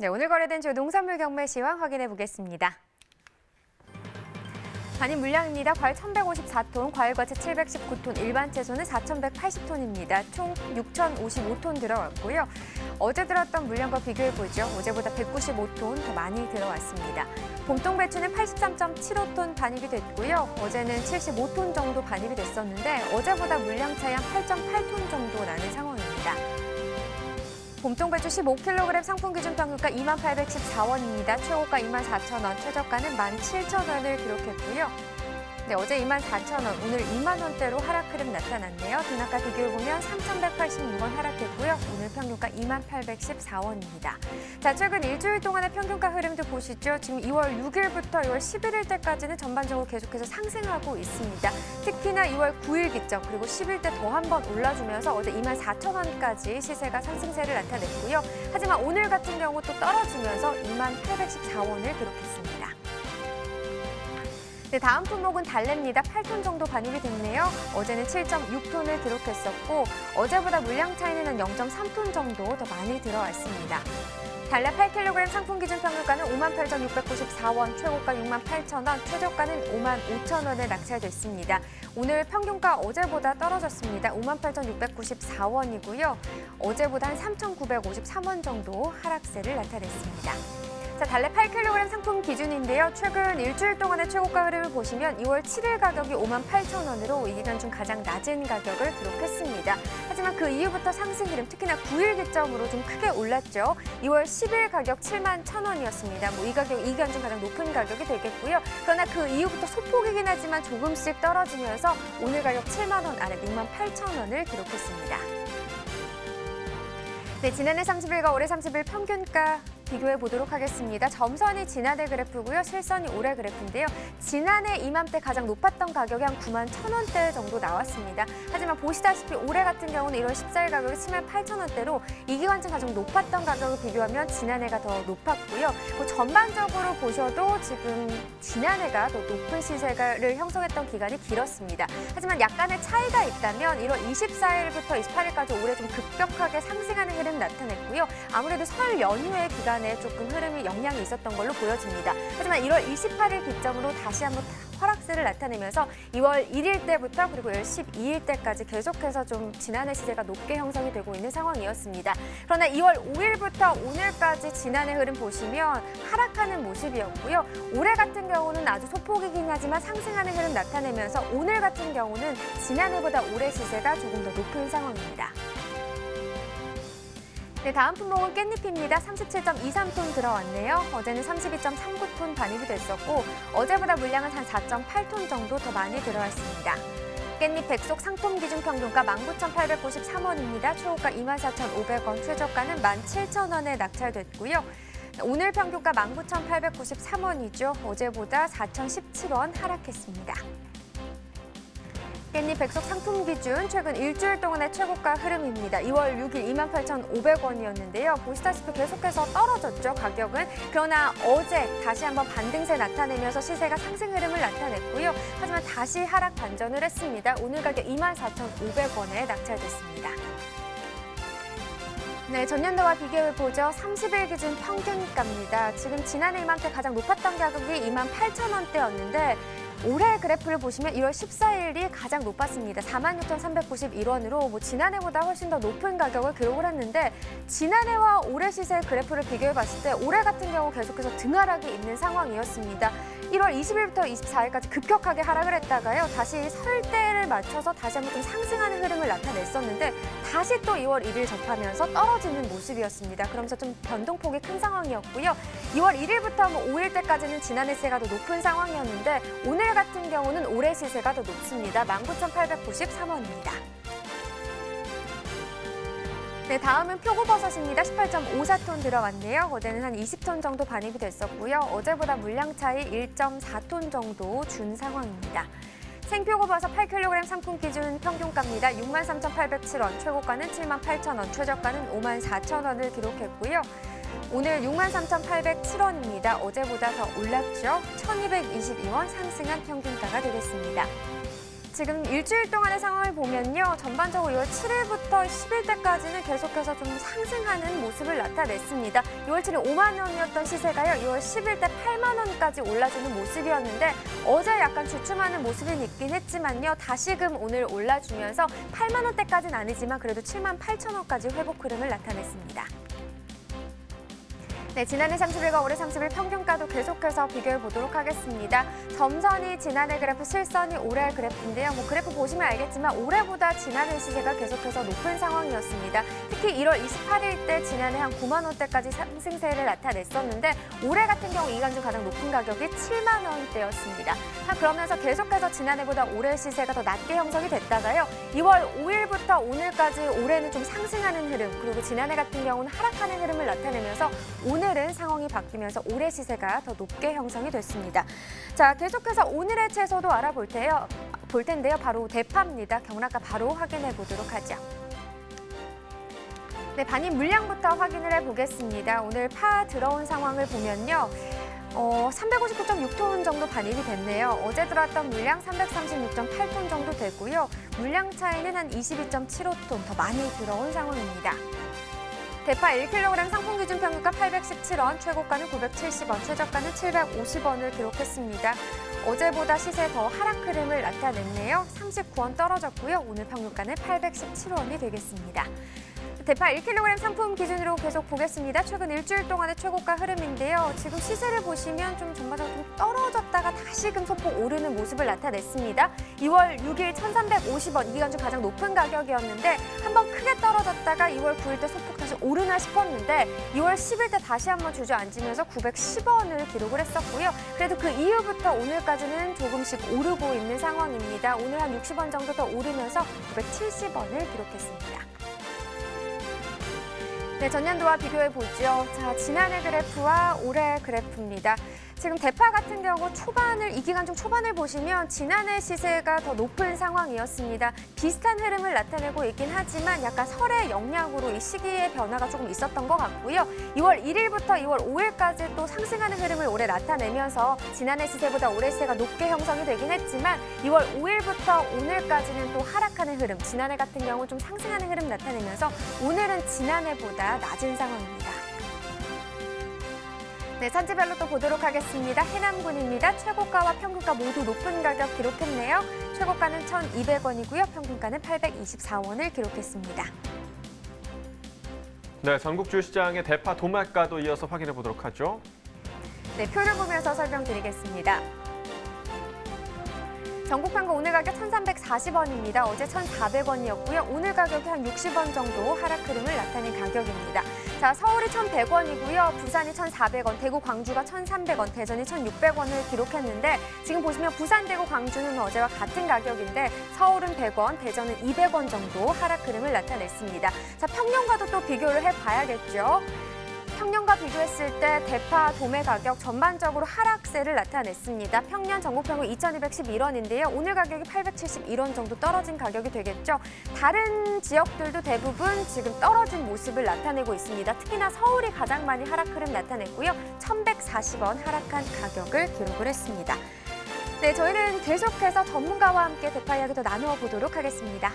네, 오늘 거래된 주요 농산물 경매 시황 확인해 보겠습니다. 단위 물량입니다. 과일 1,154톤, 과일과채 719톤, 일반 채소는 4,180톤입니다. 총 6,055톤 들어왔고요. 어제 들어왔던 물량과 비교해보죠. 어제보다 195톤 더 많이 들어왔습니다. 봄동 배추는 83.75톤 반입이 됐고요. 어제는 75톤 정도 반입이 됐었는데 어제보다 물량 차이 한 8.8톤 정도 나는 상황입니다. 봄동 배추 15kg 상품 기준 평균가 2814원입니다. 최고가 24,000원, 최저가는 17,000원을 기록했고요. 네, 어제 24,000원, 오늘 2만 원대로 하락 흐름 나타났네요. 등락과 비교해보면 3,186원 하락했고요. 오늘 평균가 2814원입니다. 자, 최근 일주일 동안의 평균가 흐름도 보시죠. 지금 2월 6일부터 2월 11일 때까지는 전반적으로 계속해서 상승하고 있습니다. 특히나 2월 9일 기점 그리고 10일 때 더 한 번 올라주면서 어제 24,000원까지 시세가 상승세를 나타냈고요. 하지만 오늘 같은 경우 또 떨어지면서 2814원을 기록했습니다. 네, 다음 품목은 달래입니다. 8톤 정도 반입이 됐네요. 어제는 7.6톤을 기록했었고 어제보다 물량 차이는 한 0.3톤 정도 더 많이 들어왔습니다. 달래 8kg 상품 기준 평균가는 58,694원, 최고가 68,000원, 최저가는 55,000원에 낙찰됐습니다. 오늘 평균가 어제보다 떨어졌습니다. 58,694원이고요. 어제보다 한 3,953원 정도 하락세를 나타냈습니다. 자, 달래 8kg 상품 기준인데요. 최근 일주일 동안의 최고가 흐름을 보시면 2월 7일 가격이 58,000원으로 이 기간 중 가장 낮은 가격을 기록했습니다. 하지만 그 이후부터 상승 흐름, 특히나 9일 기점으로 좀 크게 올랐죠. 2월 10일 가격 71,000원이었습니다. 이 가격 이 기간 중 가장 높은 가격이 되겠고요. 그러나 그 이후부터 소폭이긴 하지만 조금씩 떨어지면서 오늘 가격 7만 원 아래 68,000원을 기록했습니다. 네, 지난해 30일과 올해 30일 평균가 비교해 보도록 하겠습니다. 점선이 지난해 그래프고요. 실선이 올해 그래프인데요. 지난해 이맘때 가장 높았던 가격이 한 91,000원대 정도 나왔습니다. 하지만 보시다시피 올해 같은 경우는 1월 14일 가격이 78,000원대로 이 기간 중 가장 높았던 가격을 비교하면 지난해가 더 높았고요. 전반적으로 보셔도 지금 지난해가 더 높은 시세를 형성했던 기간이 길었습니다. 하지만 약간의 차이가 있다면 1월 24일부터 28일까지 올해 좀 급격하게 상승하는 흐름 나타냈고요. 아무래도 설 연휴의 기간 조금 흐름이 영향이 있었던 걸로 보여집니다. 하지만 1월 28일 기점으로 다시 한번 하락세를 나타내면서 2월 1일 때부터 그리고 2월 12일 때까지 계속해서 좀 지난해 시세가 높게 형성이 되고 있는 상황이었습니다. 그러나 2월 5일부터 오늘까지 지난해 흐름 보시면 하락하는 모습이었고요. 올해 같은 경우는 아주 소폭이긴 하지만 상승하는 흐름 나타내면서 오늘 같은 경우는 지난해보다 올해 시세가 조금 더 높은 상황입니다. 네, 다음 품목은 깻잎입니다. 37.23톤 들어왔네요. 어제는 32.39톤 반입이 됐었고 어제보다 물량은 한 4.8톤 정도 더 많이 들어왔습니다. 깻잎 백속 상품 기준 평균가 19,893원입니다. 최고가 24,500원, 최저가는 17,000원에 낙찰됐고요. 오늘 평균가 19,893원이죠. 어제보다 4,017원 하락했습니다. 깻잎 백속 상품 기준 최근 일주일 동안의 최고가 흐름입니다. 2월 6일 28,500원이었는데요. 보시다시피 계속해서 떨어졌죠, 가격은. 그러나 어제 다시 한번 반등세 나타내면서 시세가 상승 흐름을 나타냈고요. 하지만 다시 하락 반전을 했습니다. 오늘 가격 24,500원에 낙찰됐습니다. 네, 전년도와 비교해보죠. 30일 기준 평균가입니다. 지금 지난해 이맘때 가장 높았던 가격이 28,000원대였는데 올해 그래프를 보시면 2월 14일이 가장 높았습니다. 46,391원으로 지난해보다 훨씬 더 높은 가격을 기록을 했는데 지난해와 올해 시세 그래프를 비교해봤을 때 올해 같은 경우 계속해서 등하락이 있는 상황이었습니다. 1월 20일부터 24일까지 급격하게 하락을 했다가요. 다시 설대를 맞춰서 다시 한번 좀 상승하는 흐름을 나타냈었는데 다시 또 2월 1일 접하면서 떨어지는 모습이었습니다. 그러면서 좀 변동폭이 큰 상황이었고요. 2월 1일부터 5일 때까지는 지난해 시세가 더 높은 상황이었는데 오늘 같은 경우는 올해 시세가 더 높습니다. 19,893원입니다. 네, 다음은 표고버섯입니다. 18.54톤 들어왔네요. 어제는 한 20톤 정도 반입이 됐었고요. 어제보다 물량 차이 1.4톤 정도 준 상황입니다. 생표고버섯 8kg 상품 기준 평균가입니다. 63,807원, 최고가는 78,000원, 최저가는 54,000원을 기록했고요. 오늘 63,807원입니다. 어제보다 더 올랐죠. 1,222원 상승한 평균가가 되겠습니다. 지금 일주일 동안의 상황을 보면요. 전반적으로 6월 7일부터 10일때까지는 계속해서 좀 상승하는 모습을 나타냈습니다. 6월 7일 5만 원이었던 시세가요. 6월 10일 때 8만 원까지 올라주는 모습이었는데 어제 약간 주춤하는 모습이 있긴 했지만요. 다시금 오늘 올라주면서 8만 원대까지는 아니지만 그래도 7만 8천 원까지 회복 흐름을 나타냈습니다. 네, 지난해 30일과 올해 30일 평균가도 계속해서 비교해 보도록 하겠습니다. 점선이 지난해 그래프, 실선이 올해 그래프인데요. 그래프 보시면 알겠지만 올해보다 지난해 시세가 계속해서 높은 상황이었습니다. 특히 1월 28일 때 지난해 한 9만 원대까지 상승세를 나타냈었는데 올해 같은 경우 이간중 가장 높은 가격이 7만 원대였습니다. 그러면서 계속해서 지난해보다 올해 시세가 더 낮게 형성이 됐다가요. 2월 5일부터 오늘까지 올해는 좀 상승하는 흐름, 그리고 지난해 같은 경우는 하락하는 흐름을 나타내면서 오늘은 상황이 바뀌면서 올해 시세가 더 높게 형성이 됐습니다. 자, 계속해서 오늘의 채소도 알아볼 텐데요. 바로 대파입니다. 경락가 바로 확인해 보도록 하죠. 네, 반입 물량부터 확인을 해보겠습니다. 오늘 파 들어온 상황을 보면요. 359.6톤 정도 반입이 됐네요. 어제 들어왔던 물량 336.8톤 정도 되고요. 물량 차이는 한 22.75톤 더 많이 들어온 상황입니다. 대파 1kg 상품 기준 평균가 817원, 최고가는 970원, 최저가는 750원을 기록했습니다. 어제보다 시세 더 하락 흐름을 나타냈네요. 39원 떨어졌고요. 오늘 평균가는 817원이 되겠습니다. 대파 1kg 상품 기준으로 계속 보겠습니다. 최근 일주일 동안의 최고가 흐름인데요. 지금 시세를 보시면 좀 전반적으로 좀 떨어졌다가 다시금 소폭 오르는 모습을 나타냈습니다. 2월 6일 1,350원, 이 기간 중 가장 높은 가격이었는데 한번 크게 떨어졌다가 2월 9일 때 소폭 다시 오르나 싶었는데 2월 10일 때 다시 한번 주저앉으면서 910원을 기록을 했었고요. 그래도 그 이후부터 오늘까지는 조금씩 오르고 있는 상황입니다. 오늘 한 60원 정도 더 오르면서 970원을 기록했습니다. 네, 전년도와 비교해 보죠. 자, 지난해 그래프와 올해 그래프입니다. 지금 대파 같은 경우 이 기간 중 초반을 보시면 지난해 시세가 더 높은 상황이었습니다. 비슷한 흐름을 나타내고 있긴 하지만 약간 설의 영향으로 이 시기의 변화가 조금 있었던 것 같고요. 2월 1일부터 2월 5일까지 또 상승하는 흐름을 올해 나타내면서 지난해 시세보다 올해 시세가 높게 형성이 되긴 했지만 2월 5일부터 오늘까지는 또 하락하는 흐름, 지난해 같은 경우 좀 상승하는 흐름 나타내면서 오늘은 지난해보다 낮은 상황입니다. 네, 산지별로 또 보도록 하겠습니다. 해남군입니다. 최고가와 평균가 모두 높은 가격 기록했네요. 최고가는 1,200원이고요. 평균가는 824원을 기록했습니다. 네, 전국 주시장의 대파 도매가도 이어서 확인해 보도록 하죠. 네, 표를 보면서 설명드리겠습니다. 전국 평균 오늘 가격 1,340원입니다. 어제 1,400원이었고요. 오늘 가격이 한 60원 정도 하락 흐름을 나타낸 가격입니다. 자, 서울이 1,100원이고요. 부산이 1,400원, 대구, 광주가 1,300원, 대전이 1,600원을 기록했는데 지금 보시면 부산, 대구, 광주는 어제와 같은 가격인데 서울은 100원, 대전은 200원 정도 하락 흐름을 나타냈습니다. 자, 평년과도 또 비교를 해봐야겠죠. 평년과 비교했을 때 대파 도매 가격 전반적으로 하락세를 나타냈습니다. 평년 전국 평균 2,211원인데요. 오늘 가격이 871원 정도 떨어진 가격이 되겠죠. 다른 지역들도 대부분 지금 떨어진 모습을 나타내고 있습니다. 특히나 서울이 가장 많이 하락 흐름 나타냈고요. 1,140원 하락한 가격을 기록을 했습니다. 네, 저희는 계속해서 전문가와 함께 대파 이야기 더 나누어 보도록 하겠습니다.